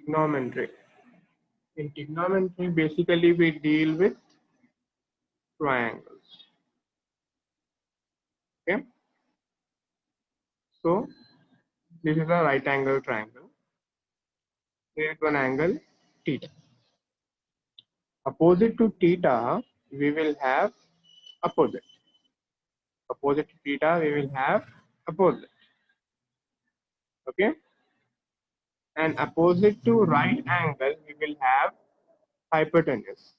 Trigonometry. In trigonometry, basically we deal with triangles. Okay. So this is a right angle triangle. There is one angle theta. Opposite to theta, we will have opposite. Opposite to theta, we will have opposite. Okay. And opposite to right angle, we will have hypotenuse.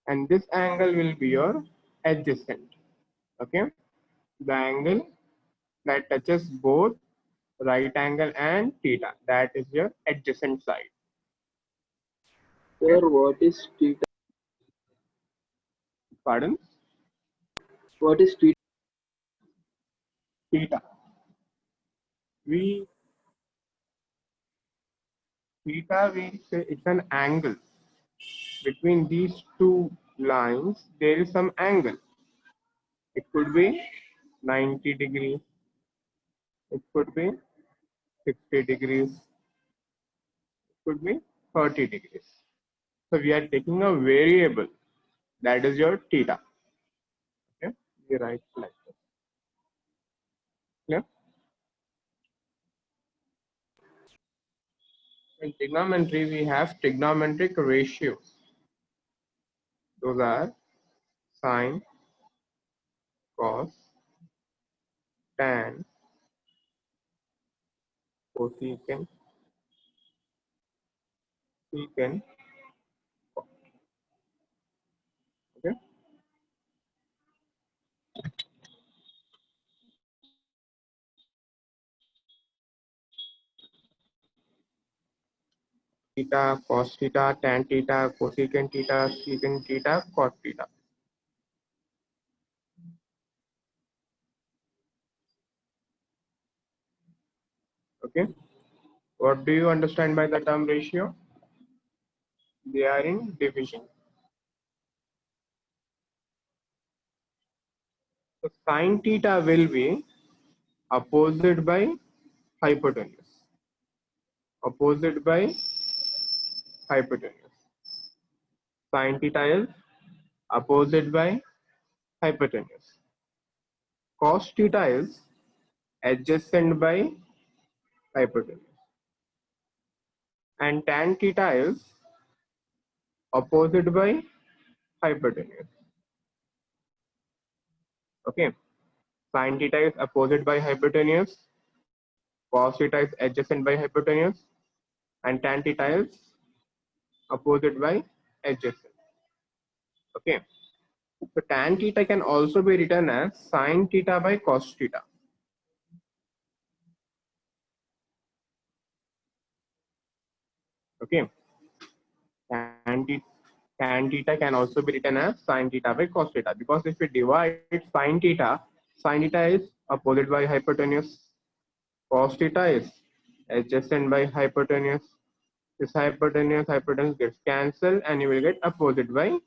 And this angle will be your adjacent. Okay. The angle that touches both right angle and theta, that is your adjacent side. Sir, what is theta? Pardon? What is theta? Theta. Theta, we say it's an angle. Between these two lines, there is some angle. It could be 90 degrees. It could be 60 degrees. It could be 30 degrees. So we are taking a variable. That is your theta. Okay? We write like this. Yeah? In trigonometry, we have trigonometric ratios. Those are sine, cos, tan, cosecant, secant. Okay. Theta, cos theta, tan theta, cosecant theta, secant theta, cos theta. Okay. What do you understand by the term ratio? They are in division. So sine theta will be opposite by hypotenuse. Opposite by hypotenuse. Sine theta is opposite by hypotenuse. Cos theta is adjacent by hypotenuse. And tan theta is opposite by hypotenuse. Okay. Sin theta is opposite by hypotenuse. Cos theta is adjacent by hypotenuse. And tan theta is opposite by adjacent. Okay. So tan theta can also be written as sin theta by cos theta. Okay. Tan theta can also be written as sin theta by cos theta, because if we divide sin theta is opposite by hypotenuse. Cos theta is adjacent by hypotenuse. This hypotenuse gets cancelled and you will get opposite by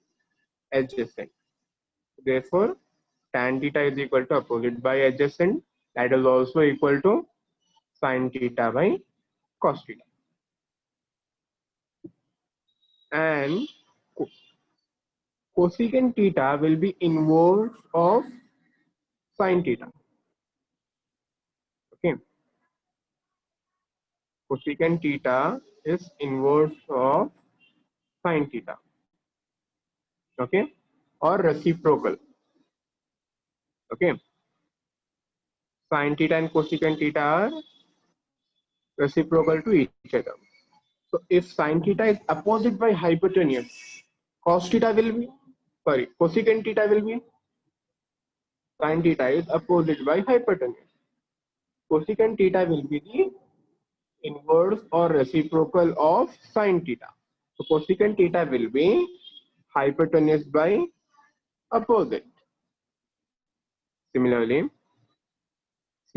adjacent. Therefore, tan theta is equal to opposite by adjacent. That is also equal to sin theta by cos theta. And cosecant theta will be inverse of sin theta. Okay. Cosecant theta is inverse of sin theta. Okay. Or reciprocal. Okay. Sin theta and cosecant theta are reciprocal to each other. So if sin theta is opposite by hypotenuse, cosecant theta will be, sin theta is opposite by hypotenuse. Cosecant theta will be the inverse or reciprocal of sin theta. So cosecant theta will be hypotenuse by opposite. Similarly,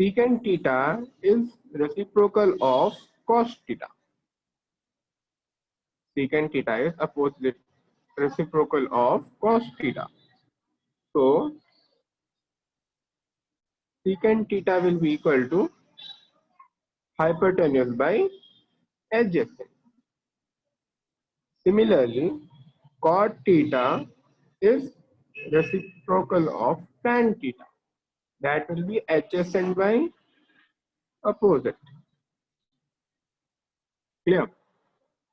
secant theta is reciprocal of cos theta. Secant theta is opposite reciprocal of cos theta. So secant theta will be equal to hypotenuse by adjacent. Similarly, cot theta is reciprocal of tan theta. That will be adjacent by opposite. Clear?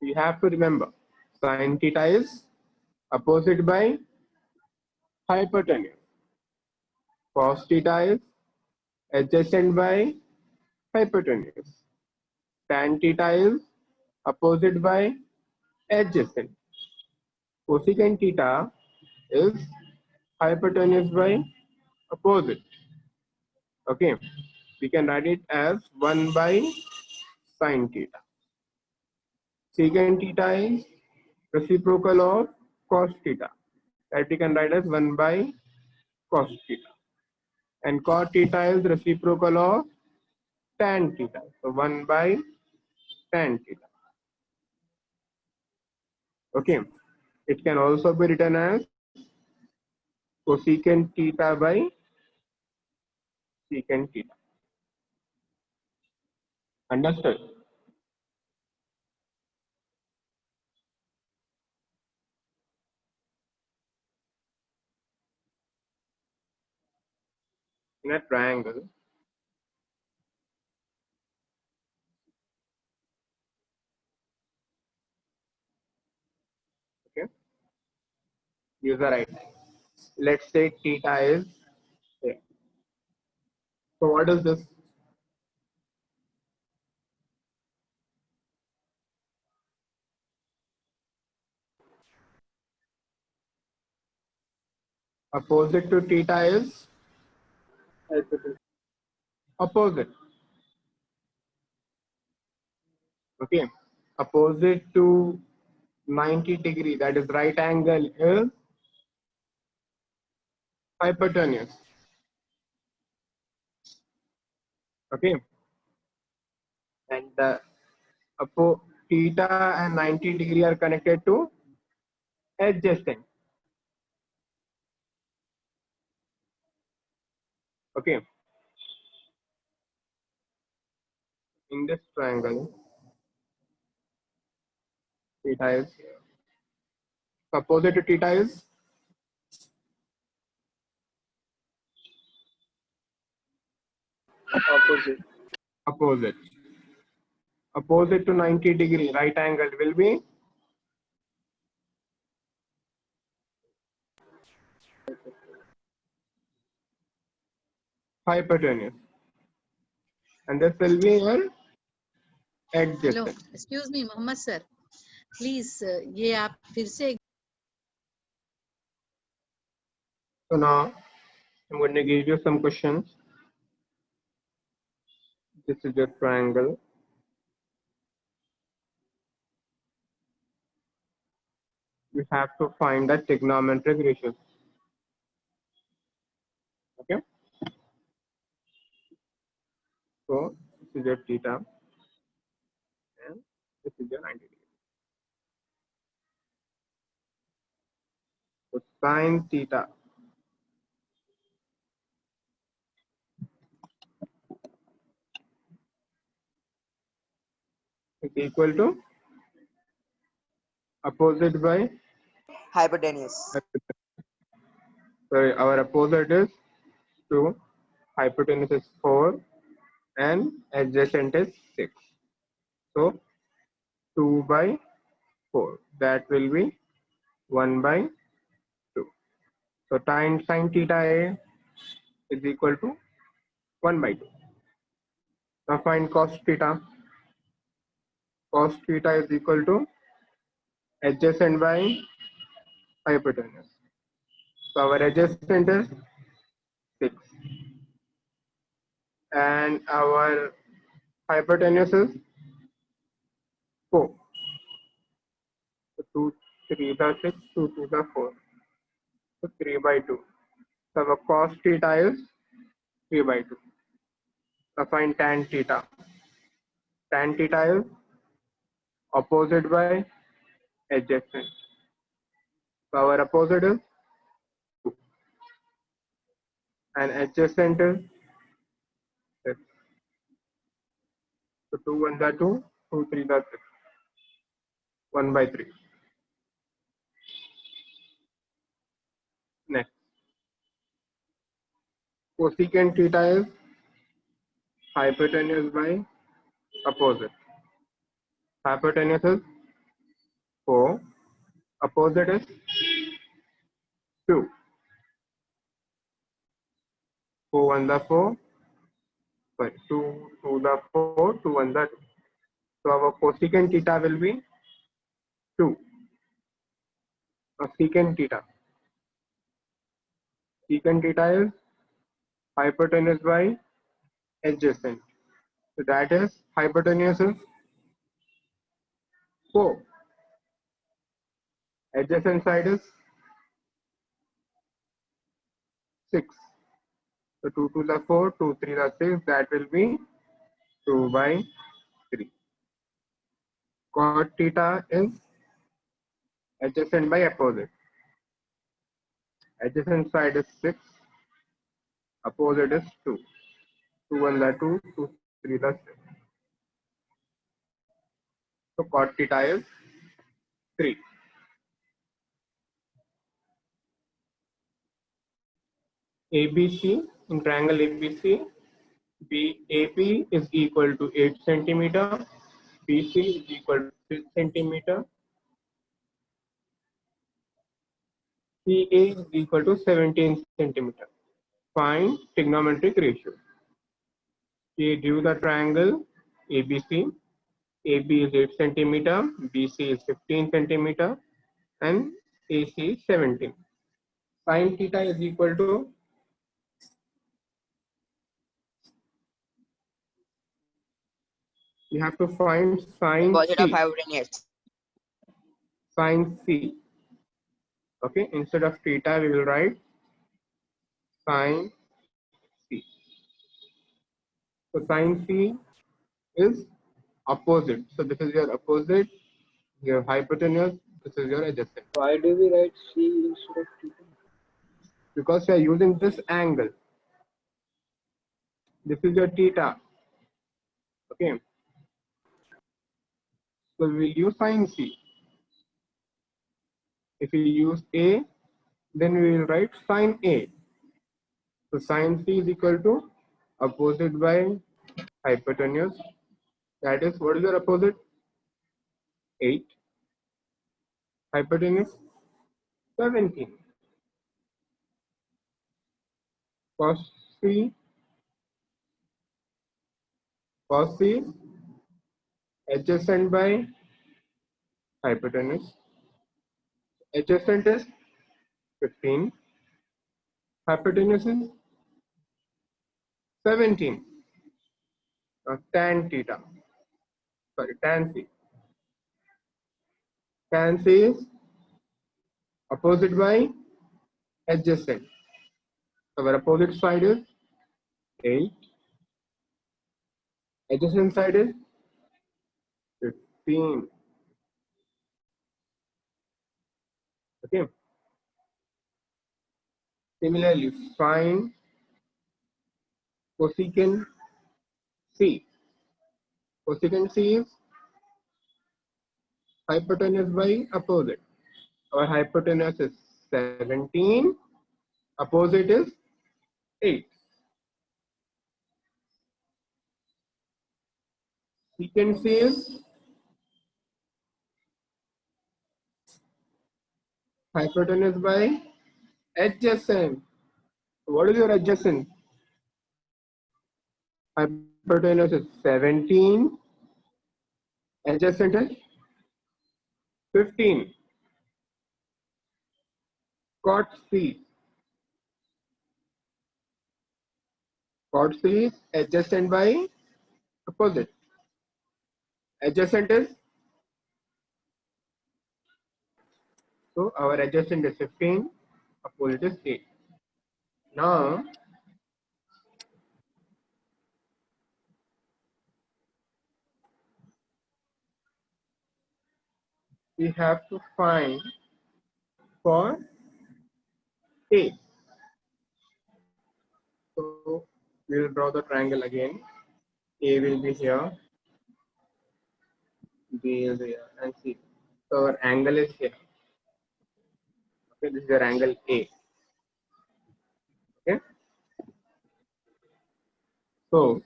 You have to remember sin theta is opposite by hypotenuse. Cos theta is adjacent by hypotenuse. Tan theta is opposite by adjacent. Cosecant theta is hypotenuse by opposite. Okay, we can write it as 1 by sin theta. Secant theta is reciprocal of cos theta. That we can write as 1 by cos theta. And cot theta is reciprocal of tan theta. So 1 by tan theta. Okay. It can also be written as cosecant theta by secant theta. Understood? In a triangle, okay, use the right line. Let's say theta is here. So what is this? Opposite to theta is hypotenuse. opposite. Okay. Opposite to 90 degree, that is right angle, is hypotenuse. Okay. And theta and 90 degree are connected to adjacent. Okay. In this triangle, theta is opposite to theta is Opposite. opposite. Opposite to 90 degree, right angle will be hypotenuse. And this will be your hello adjacent. Excuse me Mohammed sir please ये आप फिर से So now I'm going to give you some questions. This is your triangle. You have to find the trigonometric ratios. Okay. So this is your theta and this is your 90 degree. So sin theta is equal to opposite by hypotenuse. sorry, our opposite is 2, hypotenuse is 4 and adjacent is 6. So 2 by 4, that will be 1 by 2. So sin theta A is equal to 1 by 2. Now find cos theta. Cos theta is equal to adjacent by hypotenuse. So our adjacent is 6 and our hypotenuse is 4. So 2, 3 the 6, 2, 2 the 4. So 3 by 2. So our cos theta is 3 by 2. Now find tan theta. Tan theta is opposite by adjacent. So our opposite is 2 and adjacent is 6. So 2 1s are 2, 2 3s are 6. 1 by 3. Next. Cosecant theta is hypotenuse by opposite. Hypotenuse is 4. Opposite is 2. 4 1s are 4. Sorry, 2 2s are 4, 2 1s are 2. So our cosecant theta will be 2. Secant theta. Secant theta is hypotenuse by adjacent. So that is hypotenuse is 4. Adjacent side is 6. So 2 2s are 4, 2 3s are 6. That will be 2 by 3. Cot theta is adjacent by opposite. Adjacent side is 6. Opposite is 2. 2 1s are 2, 2 3s are 6. So cot theta is 3. ABC in triangle ABC, BAP is equal to 8 centimeter, BC is equal to 6 centimeter, CA is equal to 17 centimeter. Find trigonometric ratio. We drew the triangle ABC. AB is 8 centimeter, BC is 15 centimeter, and AC is 17. Sin theta is equal to you have to find sin Opposite of C. hypotenuse. Sin C. Okay, instead of theta, we will write sin C. So sin C is opposite. So this is your opposite, your hypotenuse, this is your adjacent. Why do we write C instead of theta? Because we are using this angle. This is your theta. Okay. So we will use sin C. If we use A, then we will write sin A. So sin C is equal to opposite by hypotenuse. That is, what is your opposite? 8. Hypotenuse 17. Cos C adjacent by hypotenuse. Adjacent is 15. Hypotenuse is 17. Tan theta. Sorry, tan C. Tan C is opposite by adjacent. So our opposite side is 8. Adjacent side is 15. Okay. Similarly, find cosecant C. Cosecant C is hypotenuse by opposite. Our hypotenuse is 17. Opposite is 8. Secant C is hypotenuse by adjacent. What is your adjacent? Hypotenuse is 17. Adjacent is 15. Cot C. Cot C is adjacent by opposite. Adjacent is, so our adjacent is 15. Opposite is 8. Now, we have to find for A. So we will draw the triangle again. A will be here. B is here and C. So our angle is here. Okay, this is your angle A. Okay, so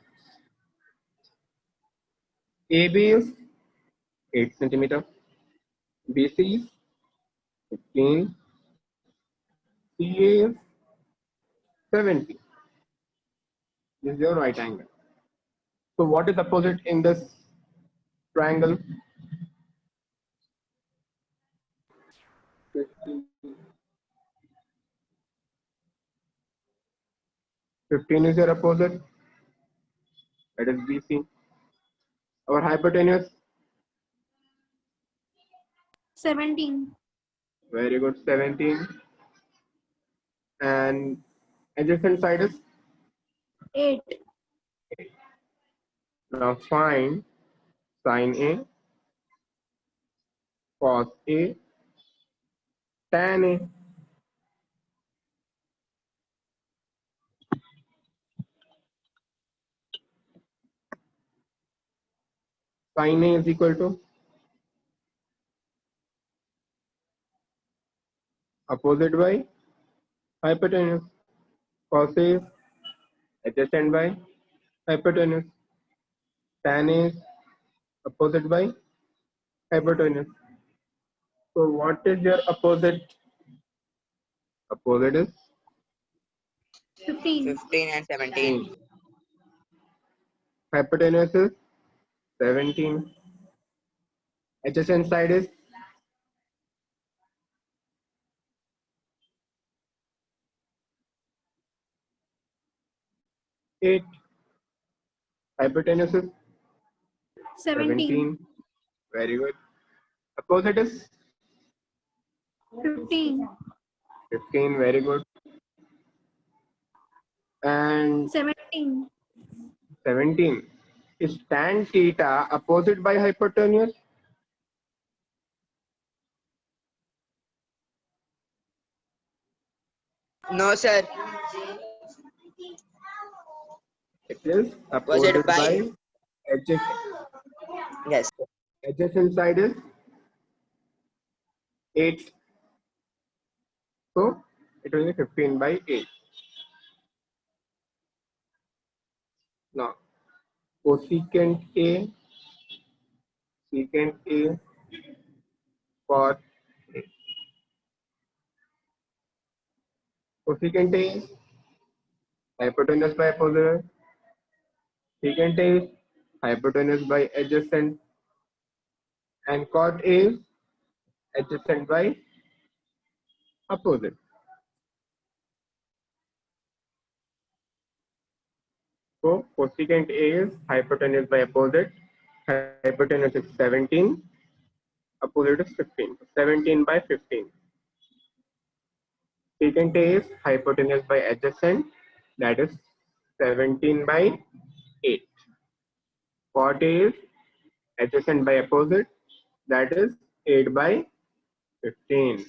AB is 8 centimeter, BC is 15, CA is 70. This is your right angle. So what is opposite in this triangle? 15. 15 is your opposite. That is BC. Our hypotenuse, 17. very good, 17. And adjacent side is 8. now find sine A, cos A, tan A. Sine A is equal to opposite by hypotenuse. Cos A is adjacent by hypotenuse. Tan A is opposite by hypotenuse. So what is your opposite? Opposite is 15. 15 and 17. 15. Hypotenuse is 17. Adjacent side is 8. Hypotenuse is 17. 17. Very good. Opposite is 15. 15. Very good. And 17. 17. Is tan theta opposite by hypotenuse? No, sir. It is Was it opposite by? by adjacent. Yes. Adjacent side is 8. So it will be 15 by 8. Now cosecant A, secant A, cos A. Cosecant A is hypotenuse by opposite. Secant A is hypotenuse by adjacent. And cot A is adjacent by opposite. So cosecant A is hypotenuse by opposite. Hypotenuse is 17. Opposite is 15. 17 by 15. Secant A is hypotenuse by adjacent. That is 17 by 8. Cot A is adjacent by opposite. That is 8 by 15.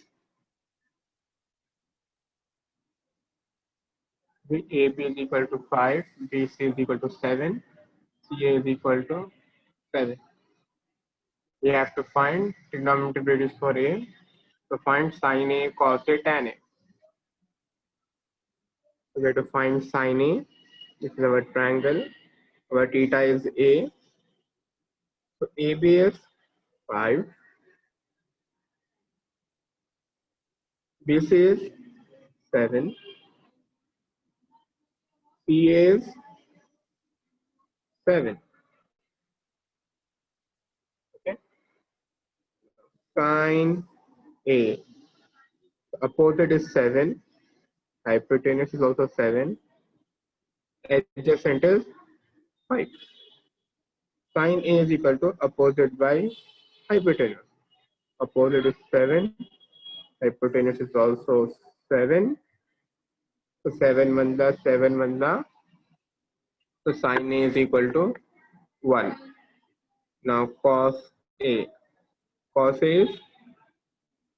The AB is equal to 5, BC is equal to 7, CA is equal to 7. We have to find trigonometric radius for A. So find sine A, cos A, tan A. We have to find sine A. This is our triangle. Our theta is A. So AB is 5. BC is 7. CA is 7. Okay. Sine A. Opposite is 7. Hypotenuse is also 7. Adjacent is 5. Sine A is equal to opposite by hypotenuse. Opposite is 7. Hypotenuse is also 7. So 7 manda, 7 manda. So sine A is equal to 1. Now cos A. Cos A is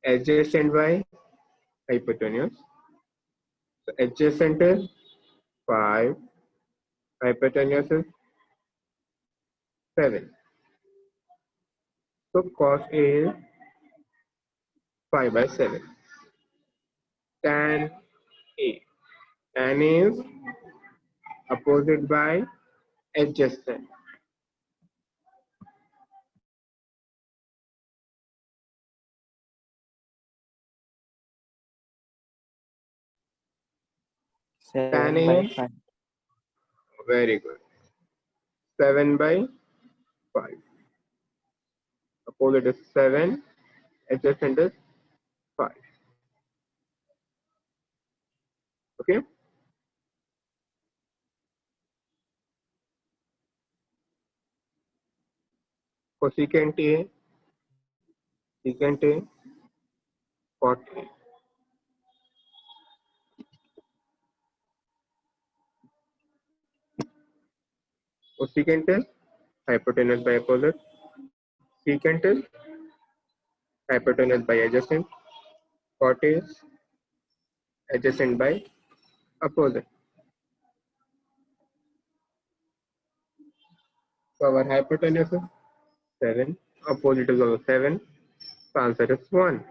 adjacent by hypotenuse. So adjacent is 5. Hypotenuse is 7. So cos A is 5 by 7. Tan A. Tan A is opposite by adjacent. Tan 7 A by is 5. very good. 7 by 5. Opposite is 7. Adjacent is 5. Okay. Cosecant A, secant A, cot A. Cosecant is hypotenuse by opposite. Secant is hypotenuse by adjacent. Cot is adjacent by opposite. So our hypotenuse is 7. Opposite is also 7. The answer is 1.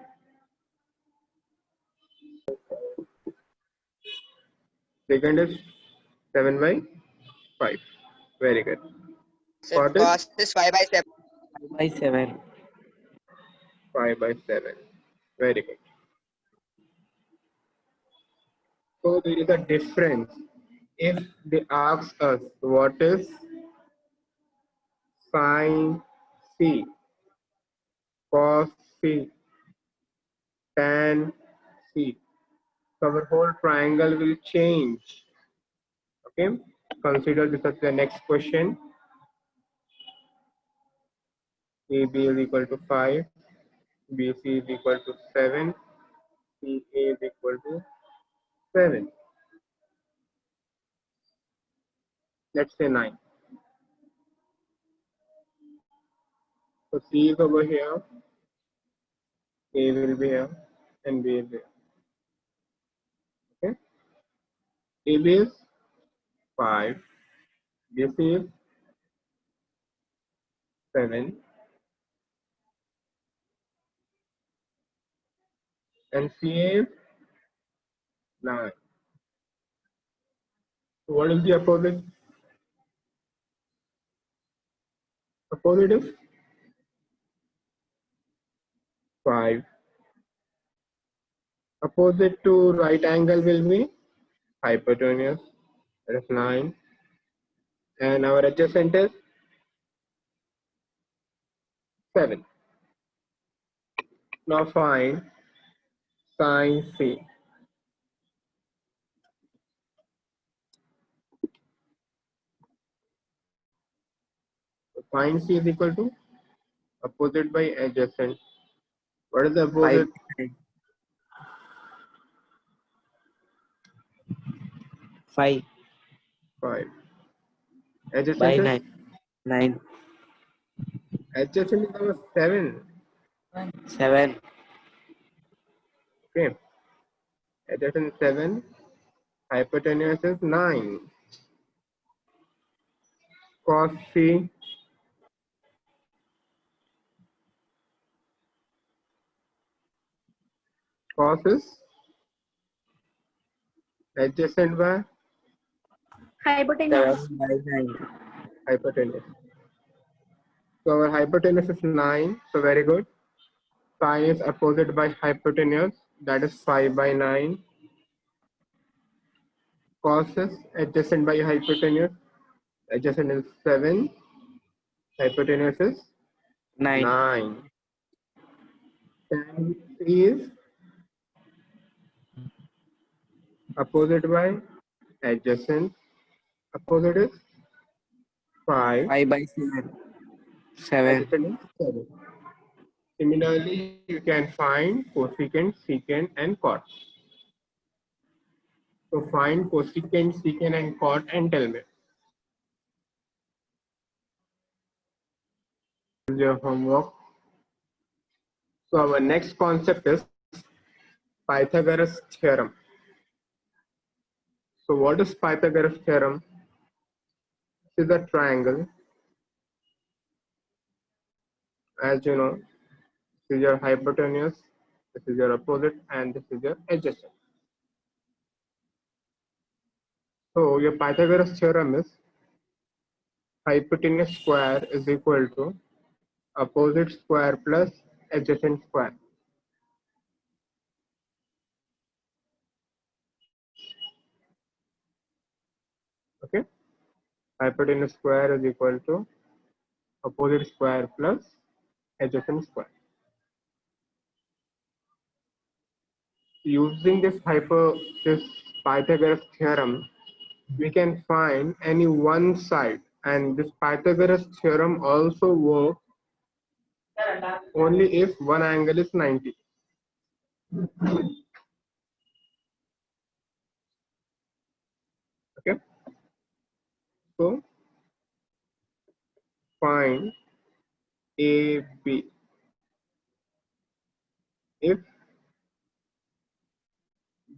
Second is 7 by 5. Very good. Sir, Cot is cos is 5 by 7. 5 by 7. 5 by 7. Very good. So there is a difference. If they ask us what is sine C, cos C, tan C, so our whole triangle will change. Okay, consider this as the next question. AB is equal to 5, BC is equal to 7, CA is equal to 7. Let's say 9. So C is over here, A will be here, and B is here. Okay, AB is 5, BC is 7, and CA is 9. So what is the opposite? Opposite is 5. Opposite to right angle will be hypotenuse, that is 9. And our adjacent is 7. Now find sine C. So sine C is equal to opposite by adjacent. What is the 5 opposite? by 9. 5 5. by Adjacent is 9. 9. adjacent is our 7. 7. Okay. Adjacent is 7. Hypotenuse is 9. Cos C. Cos is adjacent by Hypotenuse. 7 by 9. hypotenuse. So our hypotenuse is 9. So very good. Sine is opposite by hypotenuse. That is 5 by 9. Cos is adjacent by hypotenuse. Adjacent is 7. Hypotenuse is 9. 9. Tan C is opposite by adjacent. Opposite is 5. 5 by 7. 7. Adjacent is 7. Similarly, you can find cosecant, secant, and cot. So find cosecant, secant, and cot and tell me. This is your homework. So our next concept is Pythagoras theorem. So what is Pythagoras theorem? This is a triangle. As you know, this is your hypotenuse, this is your opposite, and this is your adjacent. So your Pythagoras theorem is hypotenuse square is equal to opposite square plus adjacent square. Okay, hypotenuse square is equal to opposite square plus adjacent square. Using this Pythagoras theorem, we can find any one side, and this Pythagoras theorem also works only if one angle is 90. Okay, so find AB if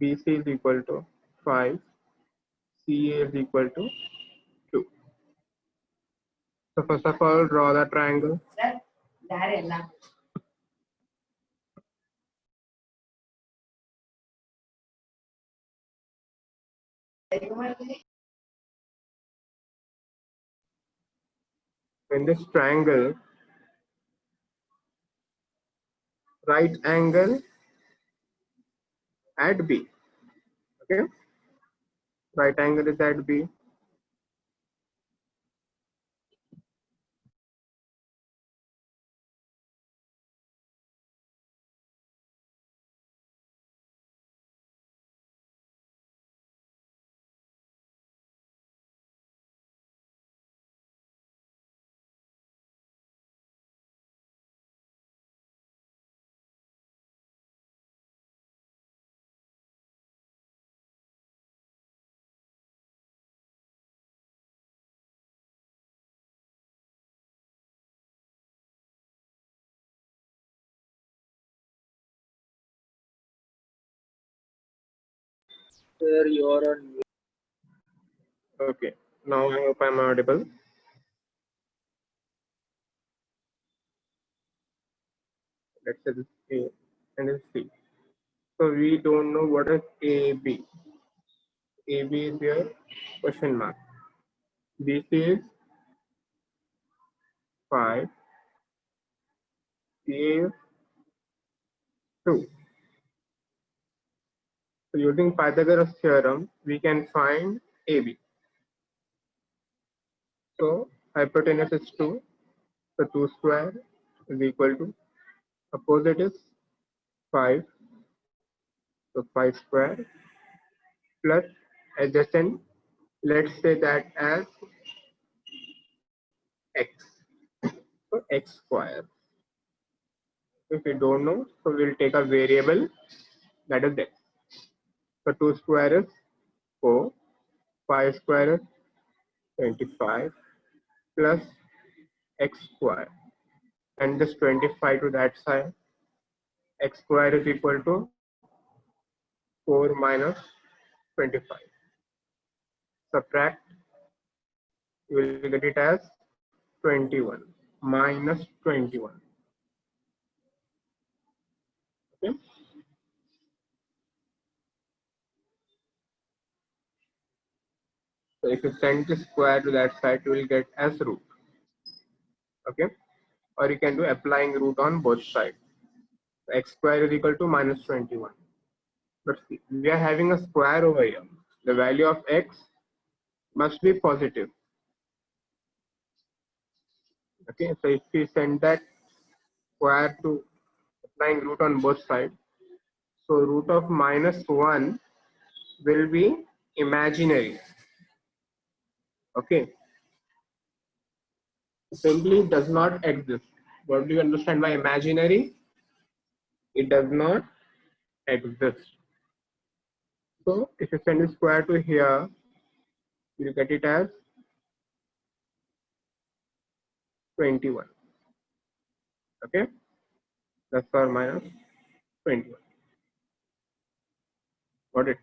BC is equal to 5, CA is equal to 2. So first of all, draw the triangle. In this triangle, right angle at B. Okay, right angle is at B. Sir, you are on mute. Okay, now I hope I'm audible. Let's say this A and this C. So we don't know what is AB. AB is your question mark. BC is 5. CA is 2. So using Pythagoras theorem, we can find AB. So hypotenuse is 2. So 2 square is equal to opposite is 5. So 5 square plus adjacent. Let's say that as x. So x square. If we don't know, so we'll take a variable that is x. So 2 square is 4. 5 square is 25 plus x square. And this 25 to that side. X square is equal to 4 minus 25. Subtract, you will get it as 21 minus 21. Okay. So if you send the square to that side, you will get as root. Okay. Or you can do applying root on both sides. So x square is equal to minus 21. But see, we are having a square over here. The value of x must be positive. Okay. So if we send that square to applying root on both sides, so root of minus 1 will be imaginary. Okay. Simply does not exist. What do you understand by imaginary? It does not exist. So if you send a square to here, you get it as 21. Okay. Plus or minus 21. Got it?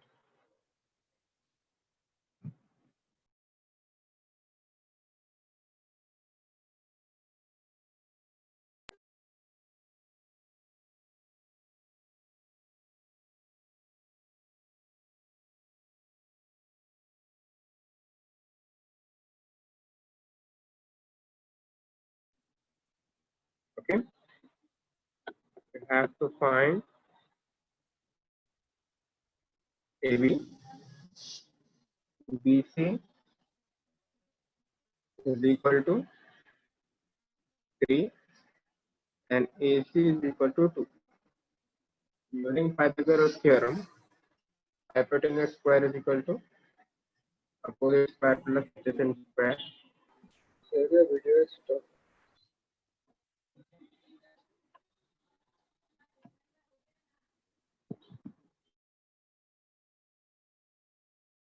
Okay, we have to find AB, BC is equal to 3 and AC is equal to 2. Using Pythagoras theorem, hypotenuse square is equal to opposite square plus adjacent square. Sir, the video is stopped.